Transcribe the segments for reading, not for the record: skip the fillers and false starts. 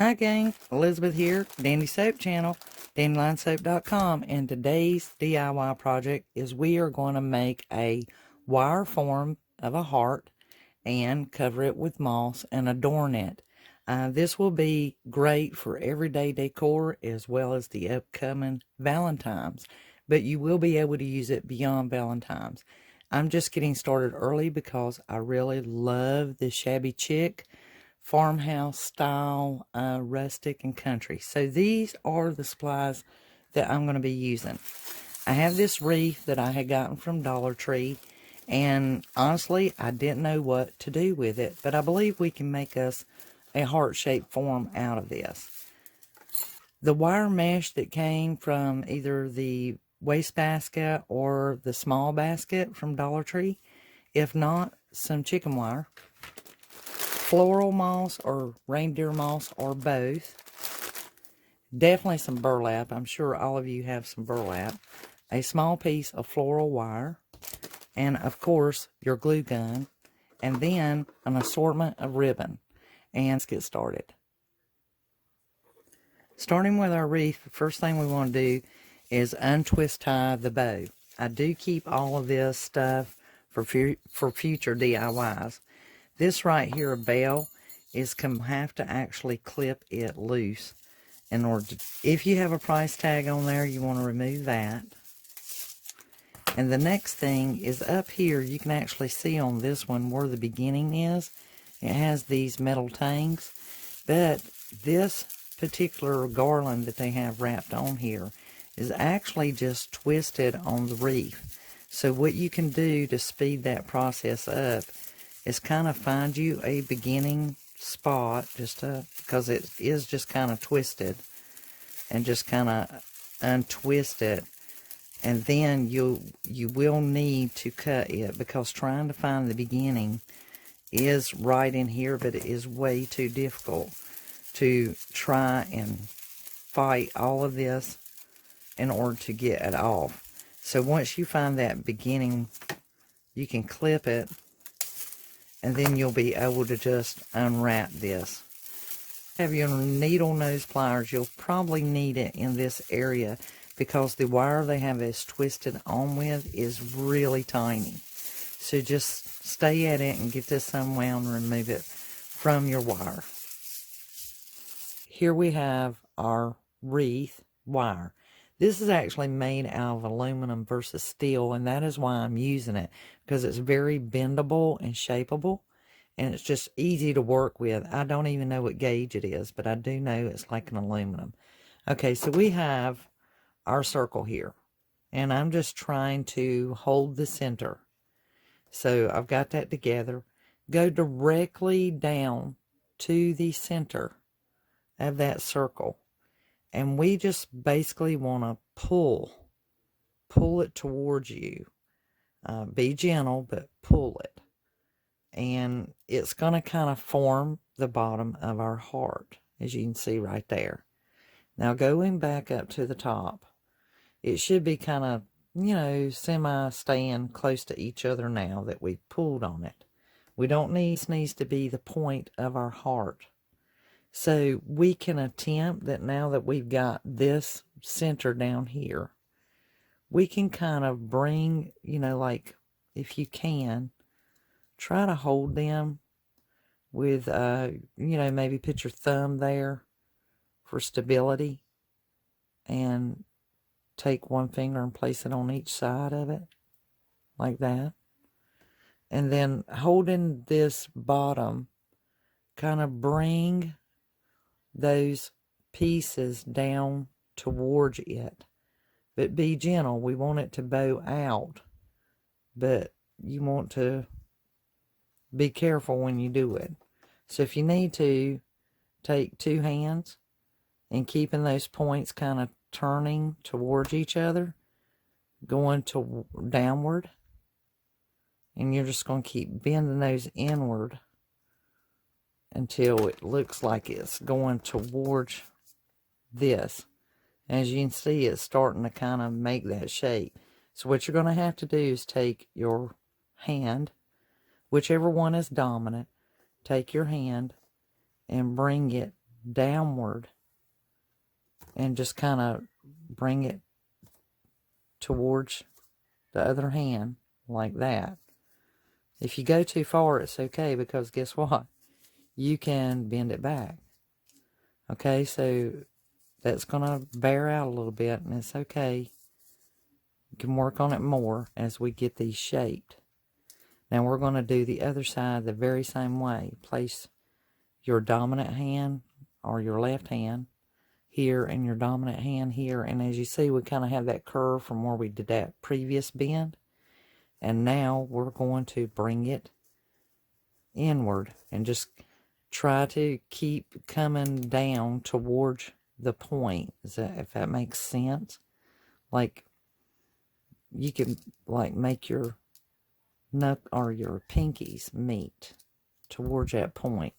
Hi gang, Elizabeth here, Dandy Soap Channel, dandylinesoap.com, and today's DIY project is we are going to make a wire form of a heart and cover it with moss and adorn it. This will be great for everyday decor as well as the upcoming Valentines, but you will be able to use it beyond Valentines. I'm just getting started early because I really love the Shabby Chic farmhouse style, rustic and country. So these are the supplies that I'm going to be using. I have this wreath that I had gotten from Dollar Tree, and honestly I didn't know what to do with it, but I believe we can make us a heart-shaped form out of this. The wire mesh that came from either the wastebasket or the small basket from Dollar Tree, if not, some chicken wire, floral moss or reindeer moss or both, definitely some burlap. I'm sure all of you have some burlap, a small piece of floral wire, and of course your glue gun, and then an assortment of ribbon. And let's get started. Starting with our wreath, the first thing we want to do is untwist tie the bow. I do keep all of this stuff for future DIYs. This right here, a bell, is going to have to actually clip it loose in order to, if you have a price tag on there, you want to remove that. And the next thing is up here, you can actually see on this one where the beginning is. It has these metal tangs, but this particular garland that they have wrapped on here is actually just twisted on the wreath. So what you can do to speed that process up is kind of find you a beginning spot, because it is just kind of twisted, and just kind of untwist it, and then you will need to cut it, because trying to find the beginning is right in here, but it is way too difficult to try and fight all of this in order to get it off. So once you find that beginning, you can clip it, and then you'll be able to just unwrap this. Have your needle nose pliers, you'll probably need it in this area because the wire they have this twisted on with is really tiny. So just stay at it and get this unwound and remove it from your wire. Here we have our wreath wire. This is actually made out of aluminum versus steel, and that is why I'm using it, because it's very bendable and shapeable, and it's just easy to work with. I don't even know what gauge it is, but I do know it's like an aluminum. Okay, so we have our circle here, and I'm just trying to hold the center. So I've got that together. Go directly down to the center of that circle, and we just basically want to pull it towards you. Be gentle, but pull it, and it's going to kind of form the bottom of our heart, as you can see right there. Now going back up to the top, it should be kind of, semi staying close to each other now that we've pulled on it. We don't need, this needs to be the point of our heart. So we can attempt that now that we've got this center down here, we can kind of bring, like, if you can, try to hold them with, maybe put your thumb there for stability, and take one finger and place it on each side of it, like that. And then holding this bottom, kind of bring those pieces down towards it, but be gentle. We want it to bow out, but you want to be careful when you do it. So if you need to, take two hands and keeping those points kind of turning towards each other, going to downward, and you're just going to keep bending those inward until it looks like it's going towards this. As you can see, it's starting to kind of make that shape. So what you're going to have to do is take your hand, whichever one is dominant, take your hand and bring it downward and just kind of bring it towards the other hand like that. If you go too far, it's okay, because guess what? You can bend it back. Okay, so that's going to bear out a little bit, and it's okay. You can work on it more as we get these shaped. Now we're going to do the other side the very same way. Place your dominant hand or your left hand here and your dominant hand here. And as you see, we kind of have that curve from where we did that previous bend. And now we're going to bring it inward and just try to keep coming down towards the point. If that makes sense? Like, you can like make your or your pinkies meet towards that point,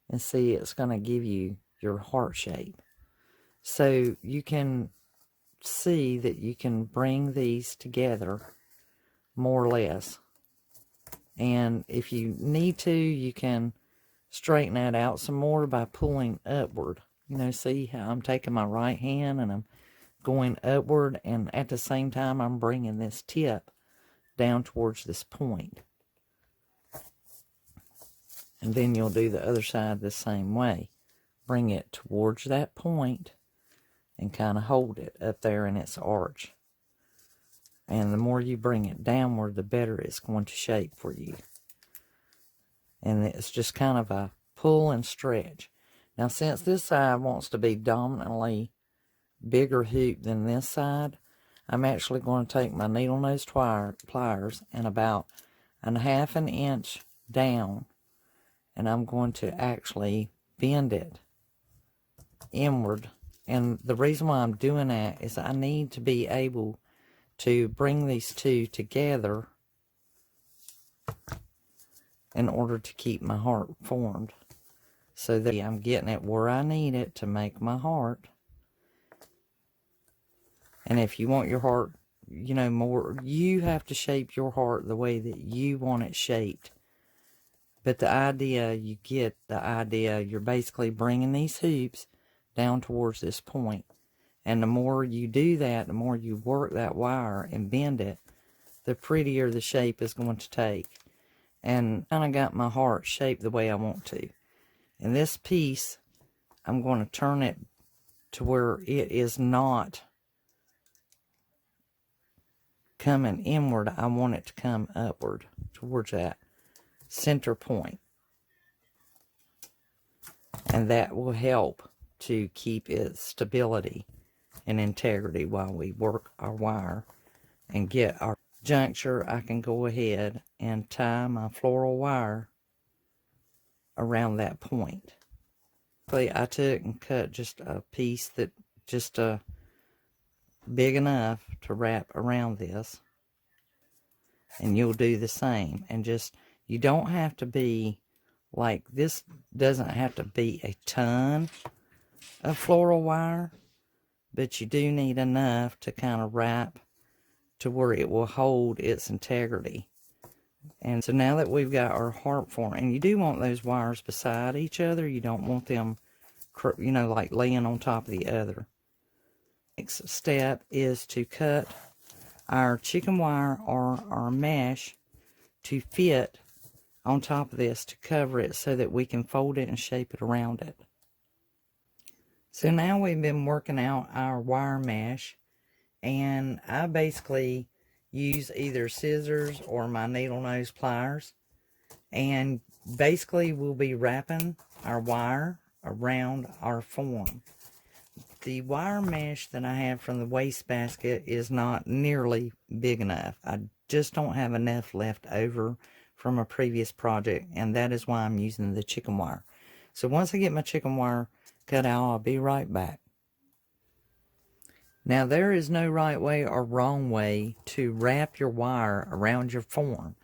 and see, it's going to give you your heart shape. So you can see that you can bring these together more or less, and if you need to, you can straighten that out some more by pulling upward. You know, see how I'm taking my right hand and I'm going upward, and at the same time I'm bringing this tip down towards this point. And then you'll do the other side the same way. Bring it towards that point and kind of hold it up there in its arch. And the more you bring it downward, the better it's going to shape for you. And it's just kind of a pull and stretch. Now, since this side wants to be dominantly bigger hoop than this side, I'm actually going to take my needle nose pliers and about 1/2 inch down, and I'm going to actually bend it inward. And the reason why I'm doing that is I need to be able to bring these two together in order to keep my heart formed, so that I'm getting it where I need it to make my heart. And if you want your heart, you know, more, you have to shape your heart the way that you want it shaped. But the idea, you get the idea, you're basically bringing these hoops down towards this point. And the more you do that, the more you work that wire and bend it, the prettier the shape is going to take. And I kind of got my heart shaped the way I want to. And this piece, I'm going to turn it to where it is not coming inward. I want it to come upward towards that center point. And that will help to keep its stability and integrity while we work our wire and get our juncture. I can go ahead and tie my floral wire around that point. I took and cut just a piece that just big enough to wrap around this, and you'll do the same. And just, you don't have to be like, this doesn't have to be a ton of floral wire, but you do need enough to kind of wrap to where it will hold its integrity. And so now that we've got our heart form, and you do want those wires beside each other, you don't want them, you know, like laying on top of the other. Next step is to cut our chicken wire or our mesh to fit on top of this to cover it, so that we can fold it and shape it around it. So now we've been working out our wire mesh, and I basically use either scissors or my needle nose pliers, and basically we'll be wrapping our wire around our form. The wire mesh that I have from the wastebasket is not nearly big enough. I just don't have enough left over from a previous project, and that is why I'm using the chicken wire. So once I get my chicken wire cut out, I'll be right back. Now, there is no right way or wrong way to wrap your wire around your form.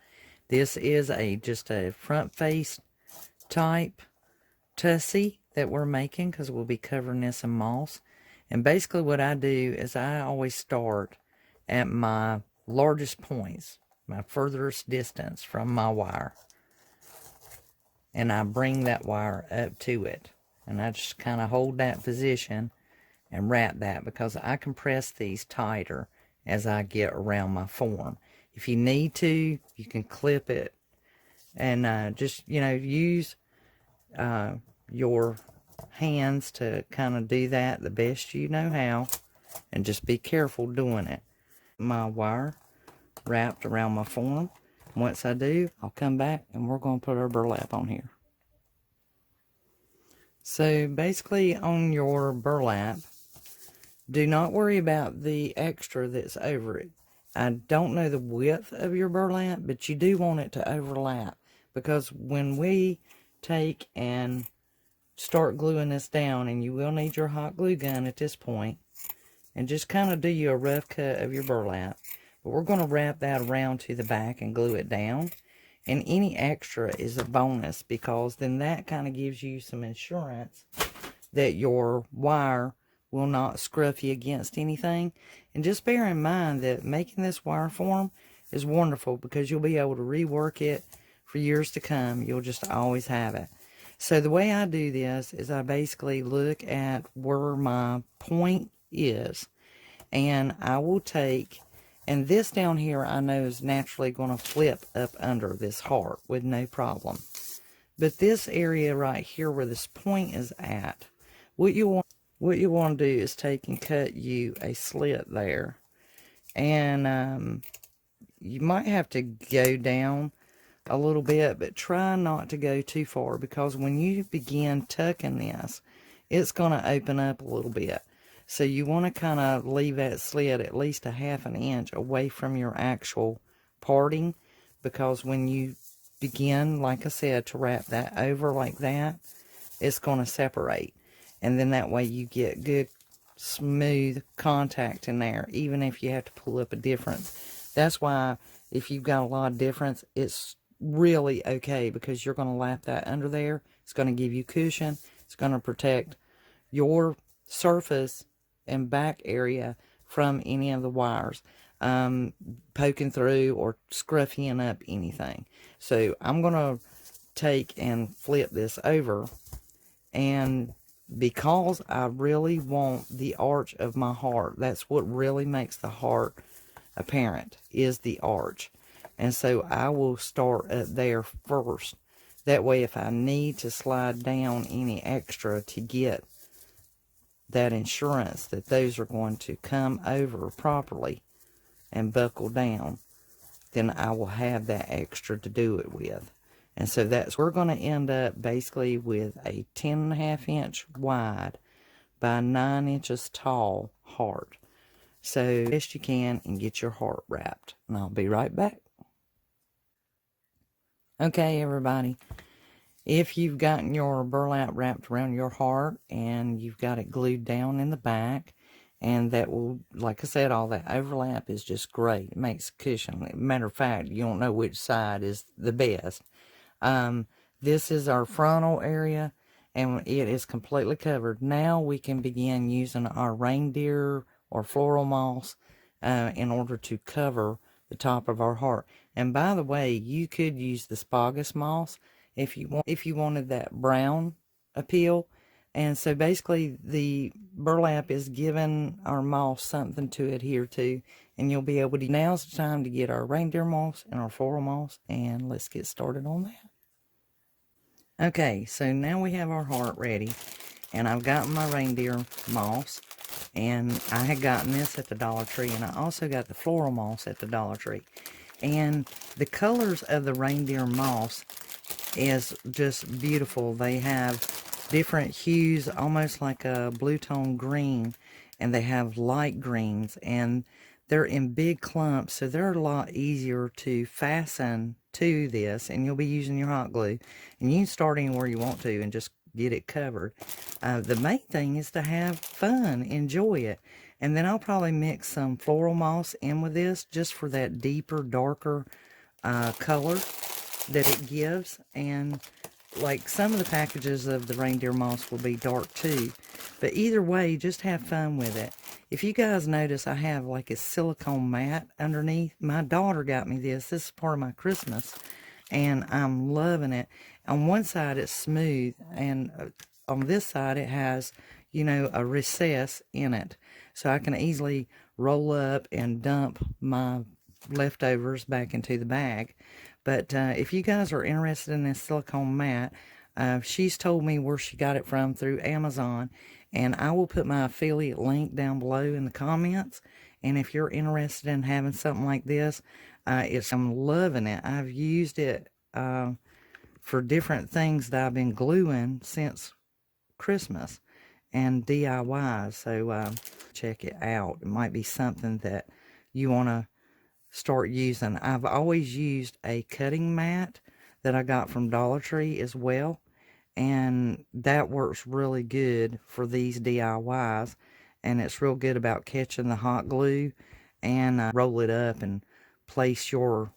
This is just a front face type tussie that we're making, because we'll be covering this in moss. And basically what I do is I always start at my largest points, my furthest distance from my wire, and I bring that wire up to it. And I just kind of hold that position and wrap that, because I compress these tighter as I get around my form. If you need to, you can clip it and just, use your hands to kind of do that the best you know how, and just be careful doing it. My wire wrapped around my form. Once I do, I'll come back and we're going to put our burlap on here. So basically on your burlap, do not worry about the extra that's over it. I don't know the width of your burlap, but you do want it to overlap, because when we take and start gluing this down, and you will need your hot glue gun at this point, and just kind of do you a rough cut of your burlap. But we're going to wrap that around to the back and glue it down. And any extra is a bonus, because then that kind of gives you some insurance that your wire will not scruff you against anything. And just bear in mind that making this wire form is wonderful, because you'll be able to rework it for years to come. You'll just always have it. So the way I do this is I basically look at where my point is, and I will take, and this down here I know is naturally going to flip up under this heart with no problem. But this area right here where this point is at, what you want to do is take and cut you a slit there. And you might have to go down a little bit, but try not to go too far, because when you begin tucking this, it's going to open up a little bit. So you want to kind of leave that slit at least a ½ an inch away from your actual parting, because when you begin, like I said, to wrap that over like that, it's going to separate. And then that way you get good smooth contact in there, even if you have to pull up a difference. That's why if you've got a lot of difference, it's really okay, because you're going to lap that under there. It's going to give you cushion. It's going to protect your surface and back area from any of the wires poking through or scruffing up anything. So I'm going to take and flip this over, and because I really want the arch of my heart, that's what really makes the heart apparent, is the arch. And so I will start up there first. That way if I need to slide down any extra to get that insurance that those are going to come over properly and buckle down, then I will have that extra to do it with. And so we're going to end up basically with a 10.5 inch wide by 9 inches tall heart. So best you can and get your heart wrapped. And I'll be right back. Okay, everybody. If you've gotten your burlap wrapped around your heart and you've got it glued down in the back, and that will, like I said, all that overlap is just great. It makes cushion. Matter of fact, you don't know which side is the best. This is our frontal area, and it is completely covered. Now we can begin using our reindeer or floral moss in order to cover the top of our heart. And by the way, you could use the spagus moss if you wanted that brown appeal. And so basically the burlap is giving our moss something to adhere to, and you'll be able to. Now's the time to get our reindeer moss and our floral moss, and let's get started on that. Okay, so now we have our heart ready, and I've gotten my reindeer moss, and I had gotten this at the Dollar Tree, and I also got the floral moss at the Dollar Tree. And the colors of the reindeer moss is just beautiful. They have different hues, almost like a blue tone green, and they have light greens, and they're in big clumps, so they're a lot easier to fasten to this, and you'll be using your hot glue, and you can start anywhere you want to and just get it covered. The main thing is to have fun, enjoy it. And then I'll probably mix some floral moss in with this, just for that deeper, darker color that it gives. And like some of the packages of the reindeer moss will be dark too, but either way, just have fun with it. If you guys notice, I have like a silicone mat underneath. My daughter got me this is part of my Christmas, and I'm loving it. On one side it's smooth, and on this side it has, you know, a recess in it. So I can easily roll up and dump my leftovers back into the bag. But if you guys are interested in this silicone mat, she's told me where she got it from through Amazon, and I will put my affiliate link down below in the comments. And if you're interested in having something like this, I'm loving it. I've used it for different things that I've been gluing since Christmas and DIY. So check it out. It might be something that you want to start using. I've always used a cutting mat that I got from Dollar Tree as well, and that works really good for these DIYs, and it's real good about catching the hot glue. And roll it up and place your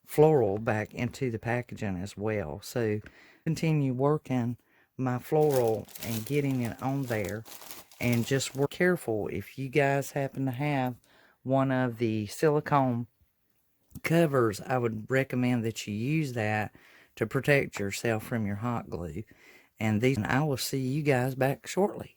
floral back into the packaging as well. So continue working my floral and getting it on there, and just work careful. If you guys happen to have one of the silicone covers, I would recommend that you use that to protect yourself from your hot glue. And I will see you guys back shortly.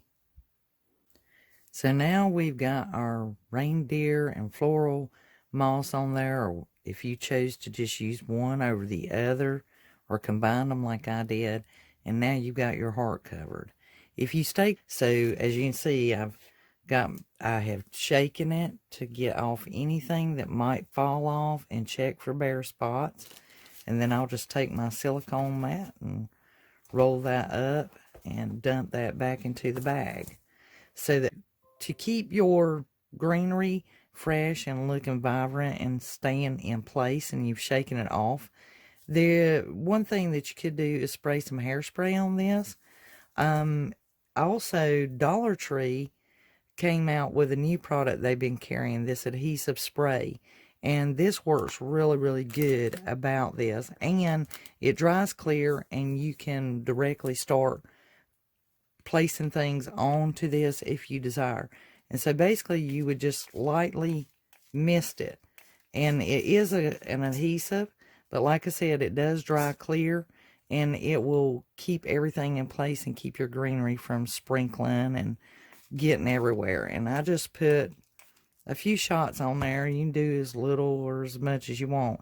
So now we've got our reindeer and floral moss on there, or if you chose to just use one over the other or combine them like I did, and now you've got your heart covered. If you stay, so as you can see, I have shaken it to get off anything that might fall off and check for bare spots. And then I'll just take my silicone mat and roll that up and dump that back into the bag. So that to keep your greenery fresh and looking vibrant and staying in place, and you've shaken it off, the one thing that you could do is spray some hairspray on this. Also, Dollar Tree came out with a new product they've been carrying, this adhesive spray. And this works really, really good about this. And it dries clear, and you can directly start placing things onto this if you desire. And so basically you would just lightly mist it. And it is an adhesive, but like I said, it does dry clear, and it will keep everything in place and keep your greenery from sprinkling and getting everywhere. And I just put a few shots on there. You can do as little or as much as you want.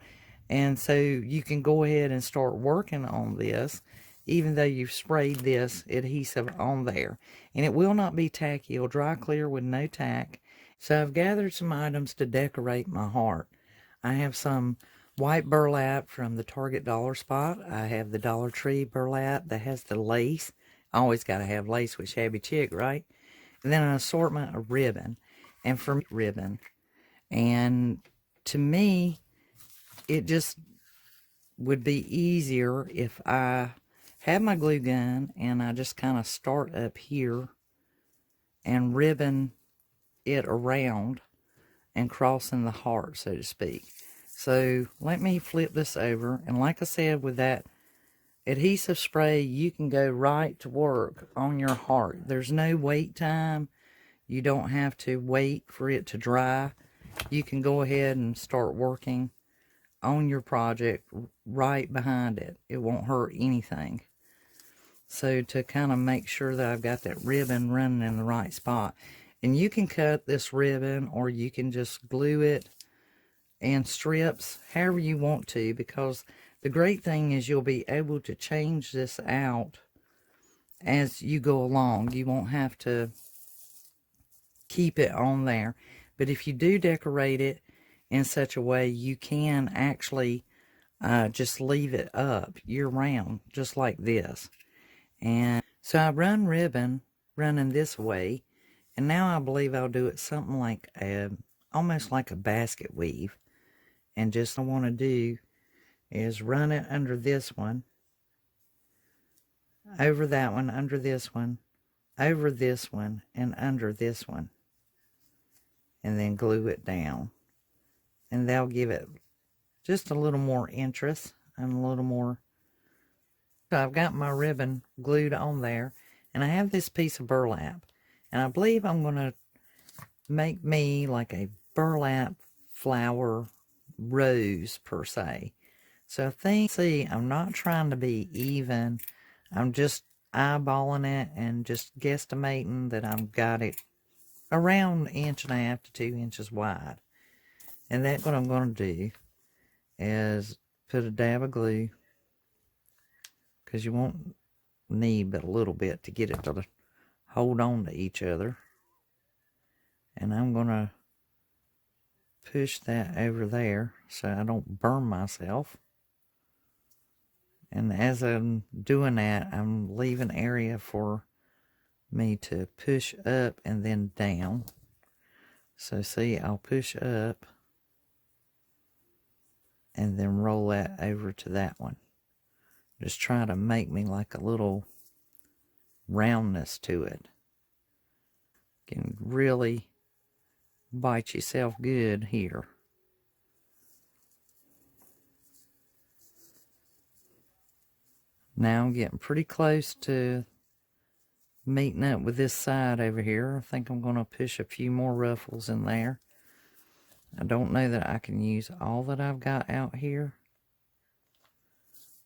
And so you can go ahead and start working on this, even though you've sprayed this adhesive on there. And it will not be tacky. It'll dry clear with no tack. So I've gathered some items to decorate my heart. I have some white burlap from the Target dollar spot. I have the Dollar Tree burlap that has the lace. I always got to have lace with Shabby Chic, right? And then an assortment of ribbon. And for me, ribbon. And to me, it just would be easier if I have my glue gun and I just kind of start up here and ribbon it around and crossing the heart, so to speak. So let me flip this over. And like I said, with that adhesive spray, you can go right to work on your heart. There's no wait time. You don't have to wait for it to dry. You can go ahead and start working on your project right behind it. It won't hurt anything. So to kind of make sure that I've got that ribbon running in the right spot. And you can cut this ribbon, or you can just glue it in strips, however you want to, because the great thing is you'll be able to change this out as you go along. You won't have to keep it on there. But if you do decorate it in such a way, you can actually just leave it up year round, just like this. And so I run ribbon running this way, and now I believe I'll do it something like almost like a basket weave. And just what I want to do is run it under this one, over that one, under this one, over this one, and under this one. And then glue it down. And that'll give it just a little more interest and a little more. So I've got my ribbon glued on there, and I have this piece of burlap. And I believe I'm going to make me like a burlap flower rose per se. So I think, see, I'm not trying to be even. eyeballing it and just guesstimating that I've got it around 1.5 to 2 inches wide. And that's what I'm going to do, is put a dab of glue, because you won't need but a little bit to get it to hold on to each other. And I'm going to push that over there so I don't burn myself. And as I'm doing that, I'm leaving area for me to push up and then down. So see, I'll push up and then roll that over to that one. Just try to make me like a little roundness to it. Can really bite yourself good here. Now I'm getting pretty close to meeting up with this side over here. I think I'm going to push a few more ruffles in there. I don't know that I can use all that I've got out here.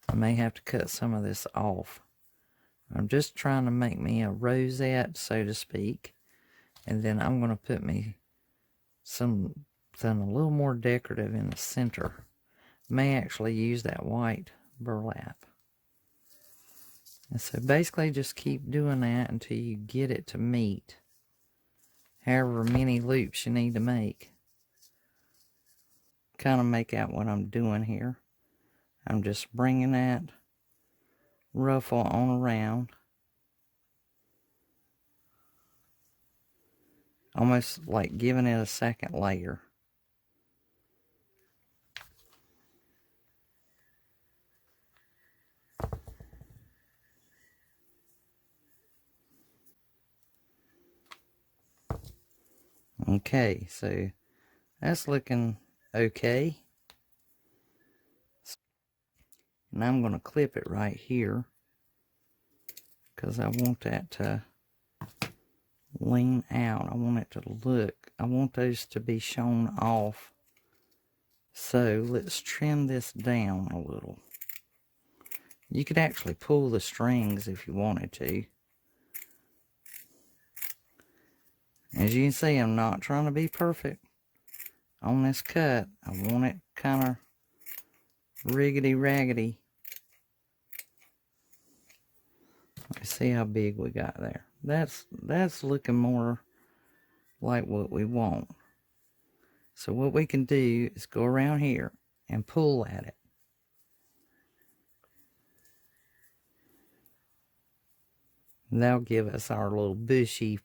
I may have to cut some of this off. I'm just trying to make me a rosette, so to speak. And then I'm going to put me something a little more decorative in the center. May actually use that white burlap. And so basically just keep doing that until you get it to meet however many loops you need to make. Kind of make out what I'm doing here. I'm just bringing that ruffle on around. Almost like giving it a second layer. Okay, so that's looking okay. And I'm going to clip it right here, because I want that to lean out. I want it to look, I want those to be shown off. So let's trim this down a little. You could actually pull the strings if you wanted to. As you can see, I'm not trying to be perfect on this cut. I want it kind of riggedy-raggedy. Let's see how big we got there. That's looking more like what we want. So what we can do is go around here and pull at it. And that'll give us our little bushy.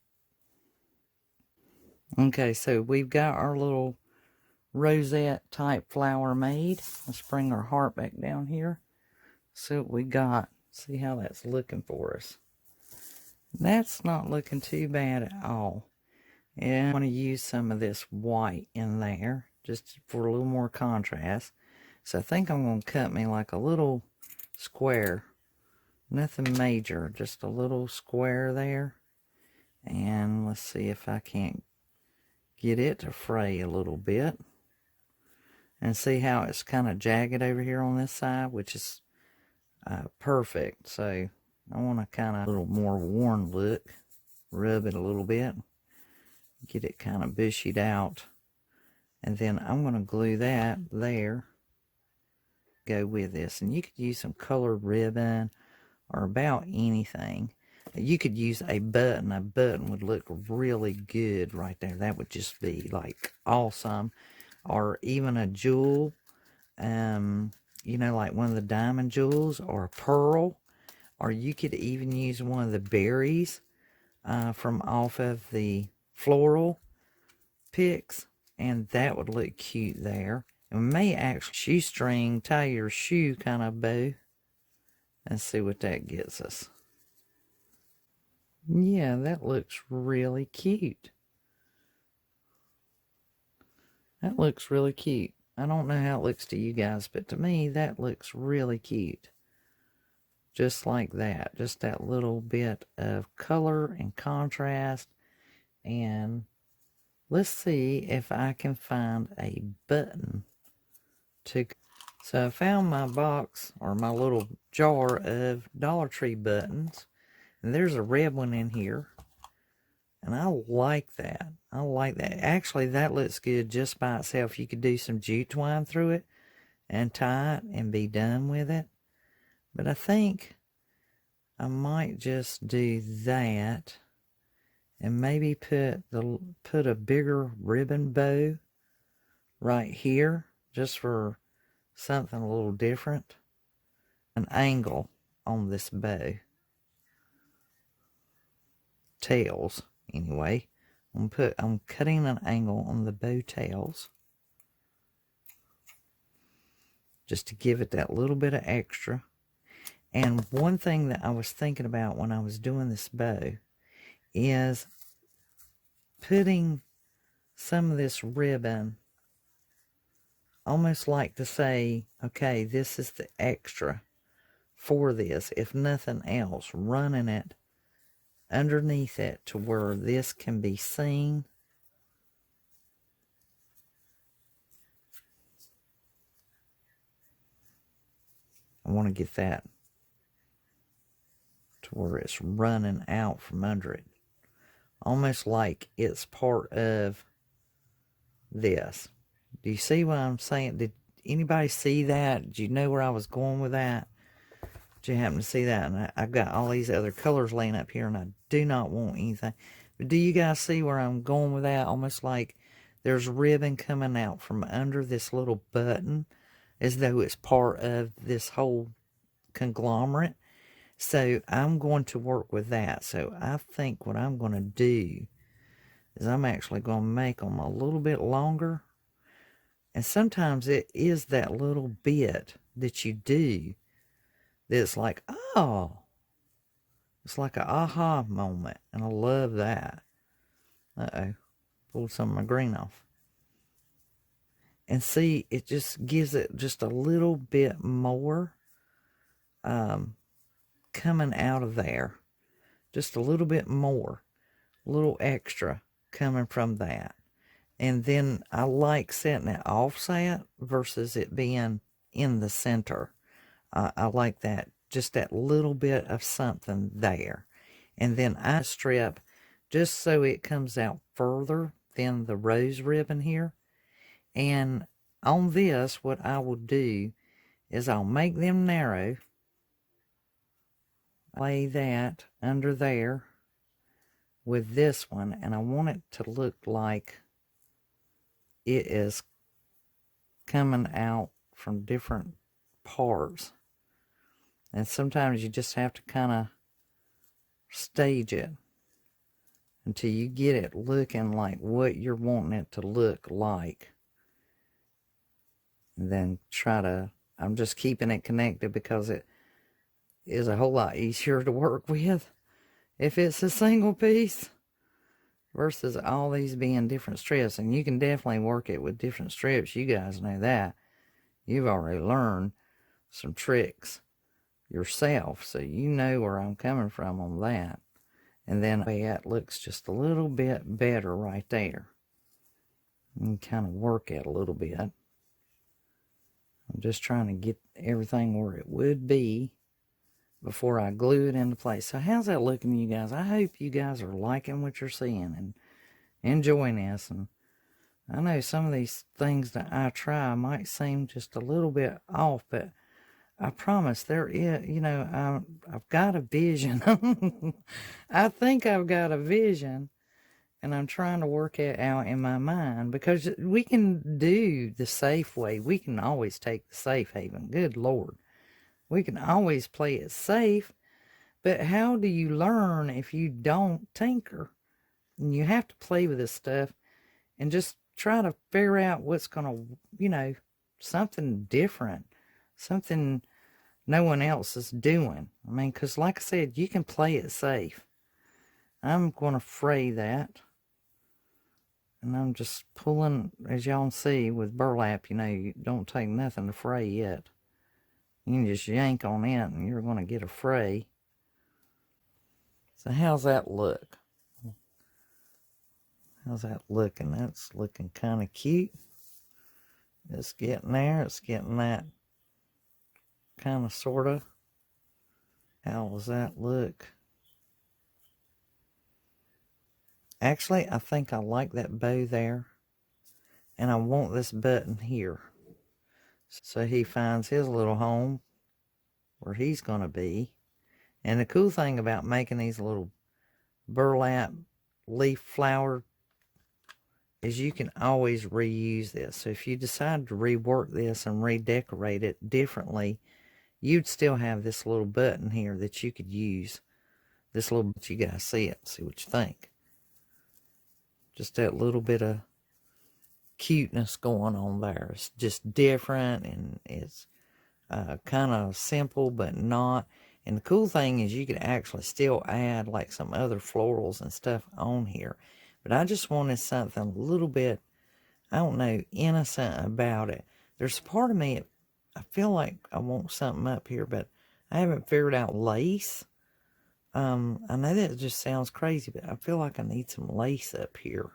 Okay, so we've got our little rosette type flower made. Let's bring our heart back down here. So what we got. See how that's looking for us. That's not looking too bad at all. And I'm going to use some of this white in there, just for a little more contrast. So I think I'm going to cut me like a little square. Nothing major, just a little square there. And let's see if I can't get it to fray a little bit. And see how it's kind of jagged over here on this side, which is perfect. So I want to kind of a little more worn look. Rub it a little bit. Get it kind of bushied out. And then I'm going to glue that there. Go with this. And you could use some colored ribbon or about anything. You could use a button. A button would look really good right there. That would just be like awesome. Or even a jewel. You know, like one of the diamond jewels or a pearl. Or you could even use one of the berries from off of the floral picks, and that would look cute there. And we may actually shoestring tie your shoe kind of bow and see what that gets us. Yeah, that looks really cute. That looks really cute. I don't know how it looks to you guys, but to me that looks really cute. Just like that. Just that little bit of color and contrast. And let's see if I can find a button to... So I found my box, or my little jar of Dollar Tree buttons. And there's a red one in here. And I like that. I like that. Actually, that looks good just by itself. You could do some jute twine through it and tie it and be done with it. But I think I might just do that and maybe put a bigger ribbon bow right here just for something a little different. An angle on this bow. Tails, anyway. I'm cutting an angle on the bow tails just to give it that little bit of extra. And one thing that I was thinking about when I was doing this bow is putting some of this ribbon, almost like to say, okay, this is the extra for this, if nothing else, running it underneath it to where this can be seen. I want to get that to where it's running out from under it. Almost like it's part of this. Do you see what I'm saying? Did anybody see that? Did you know where I was going with that? Did you happen to see that? And I've got all these other colors laying up here, and I do not want anything. But do you guys see where I'm going with that? Almost like there's ribbon coming out from under this little button, as though it's part of this whole conglomerate. So I'm going to work with that. So I think what I'm going to do is I'm actually going to make them a little bit longer. And sometimes it is that little bit that you do that's like, oh, it's like an aha moment. And I love that. Uh-oh, pulled some of my green off. And see, it just gives it just a little bit more coming out of there. Just a little bit more. A little extra coming from that. And then I like setting it offset versus it being in the center. I like that. Just that little bit of something there. And then I strip just so it comes out further than the rose ribbon here. And on this, what I will do is I'll make them narrow. Lay that under there with this one. And I want it to look like it is coming out from different parts. And sometimes you just have to kind of stage it until you get it looking like what you're wanting it to look like. And then I'm just keeping it connected because it is a whole lot easier to work with if it's a single piece versus all these being different strips. And you can definitely work it with different strips. You guys know that. You've already learned some tricks yourself, so you know where I'm coming from on that. And then that looks just a little bit better right there. You can kind of work it a little bit. I'm just trying to get everything where it would be before I glue it into place. So how's that looking to you guys? I hope you guys are liking what you're seeing and enjoying this. And I know some of these things that I try might seem just a little bit off, but I promise there is, I've got a vision. I think I've got a vision, and I'm trying to work it out in my mind, because we can do the safe way. We can always take the safe haven. Good Lord. We can always play it safe, but how do you learn if you don't tinker? And you have to play with this stuff and just try to figure out what's going to, something different, something no one else is doing. I mean, because like I said, you can play it safe. I'm going to fray that. And I'm just pulling, as y'all see, with burlap, you don't take nothing to fray yet. You can just yank on it and you're going to get a fray. So how's that look? How's that looking? That's looking kind of cute. It's getting there. It's getting that kind of, sort of. How does that look? Actually, I think I like that bow there. And I want this button here. So he finds his little home where he's going to be. And the cool thing about making these little burlap leaf flower is you can always reuse this. So if you decide to rework this and redecorate it differently, you'd still have this little button here that you could use. This little, you guys see it, see what you think. Just that little bit of cuteness going on there. It's just different, and it's kind of simple but not. And the cool thing is you could actually still add like some other florals and stuff on here. But I just wanted something a little bit, I don't know, innocent about it. There's a part of me, I feel like I want something up here, but I haven't figured out lace. I know that just sounds crazy, but I feel like I need some lace up here.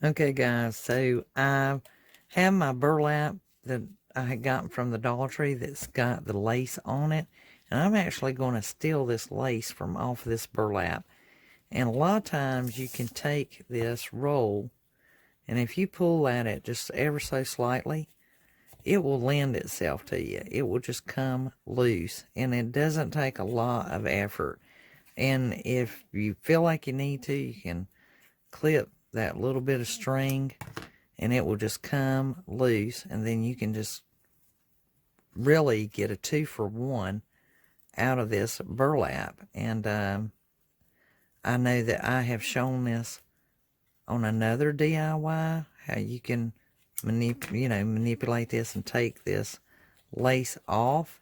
Okay, guys, so I have my burlap that I had gotten from the Dollar Tree that's got the lace on it. And I'm actually going to steal this lace from off this burlap. And a lot of times you can take this roll, and if you pull at it just ever so slightly, it will lend itself to you. It will just come loose, and it doesn't take a lot of effort. And if you feel like you need to, you can clip that little bit of string, and it will just come loose, and then you can just really get a 2-for-1 out of this burlap. And I know that I have shown this on another DIY, how you can manipulate this and take this lace off.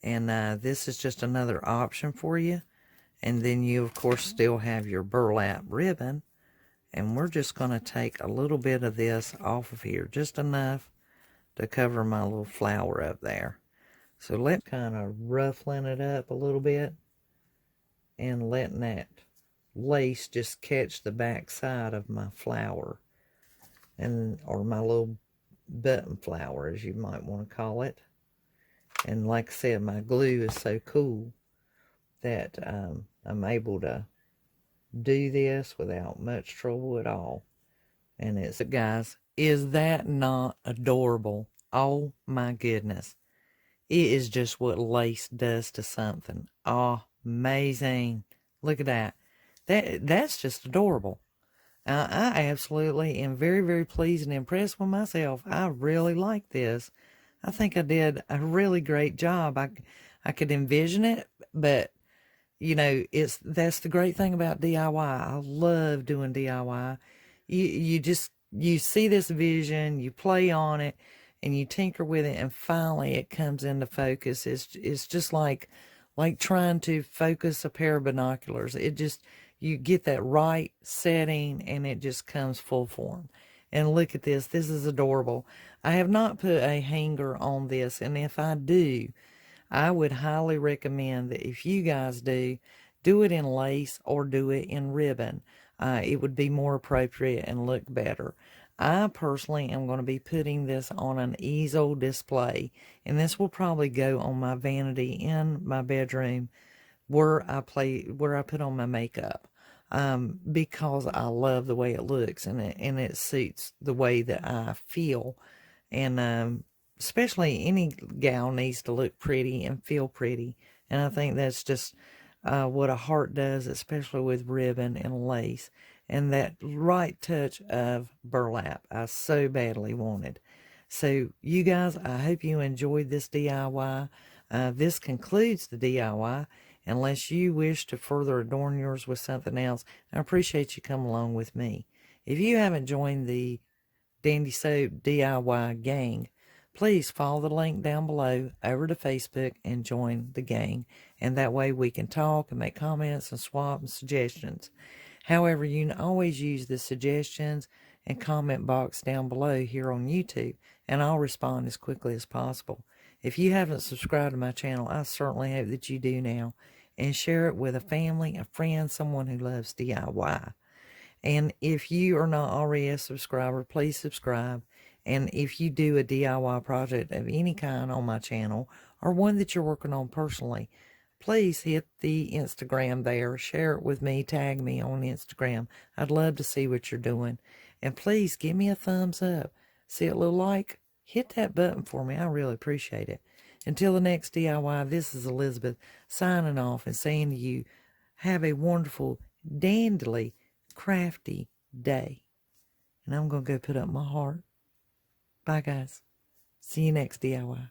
And this is just another option for you. And then you, of course, still have your burlap ribbon. And we're just going to take a little bit of this off of here, just enough to cover my little flower up there. So let's kind of ruffling it up a little bit and letting that lace just catch the back side of my flower, and or my little button flower, as you might want to call it. And like I said, my glue is so cool that I'm able to do this without much trouble at all. And it's, guys, is that not adorable? Oh my goodness. It is just what lace does to something. Oh, amazing. Look at that. That's just adorable. I absolutely am very, very pleased and impressed with myself. I really like this. I think I did a really great job. I could envision it, but you know, that's the great thing about DIY. I love doing DIY. You see this vision, you play on it, and you tinker with it, and finally it comes into focus. It's just like trying to focus a pair of binoculars. You get that right setting, and it just comes full form. And look at this. This is adorable. I have not put a hanger on this, and if I do, I would highly recommend that if you guys do it in lace or do it in ribbon. It would be more appropriate and look better. I personally am going to be putting this on an easel display, and this will probably go on my vanity in my bedroom where I put on my makeup, because I love the way it looks, and it suits the way that I feel. And especially any gal needs to look pretty and feel pretty. And I think that's just what a heart does, especially with ribbon and lace. And that right touch of burlap I so badly wanted. So you guys, I hope you enjoyed this DIY. This concludes the DIY. Unless you wish to further adorn yours with something else, I appreciate you coming along with me. If you haven't joined the Dandy Soap DIY gang, please follow the link down below over to Facebook and join the gang. And that way we can talk and make comments and swap suggestions. However, you can always use the suggestions and comment box down below here on YouTube, and I'll respond as quickly as possible. If you haven't subscribed to my channel, I certainly hope that you do now, and share it with a family, a friend, someone who loves DIY. And if you are not already a subscriber, please subscribe. And if you do a DIY project of any kind on my channel, or one that you're working on personally, please hit the Instagram there. Share it with me. Tag me on Instagram. I'd love to see what you're doing. And please give me a thumbs up. See a little like? Hit that button for me. I really appreciate it. Until the next DIY, this is Elizabeth signing off and saying to you, have a wonderful, dandly, crafty day. And I'm going to go put up my heart. Bye, guys. See you next DIY.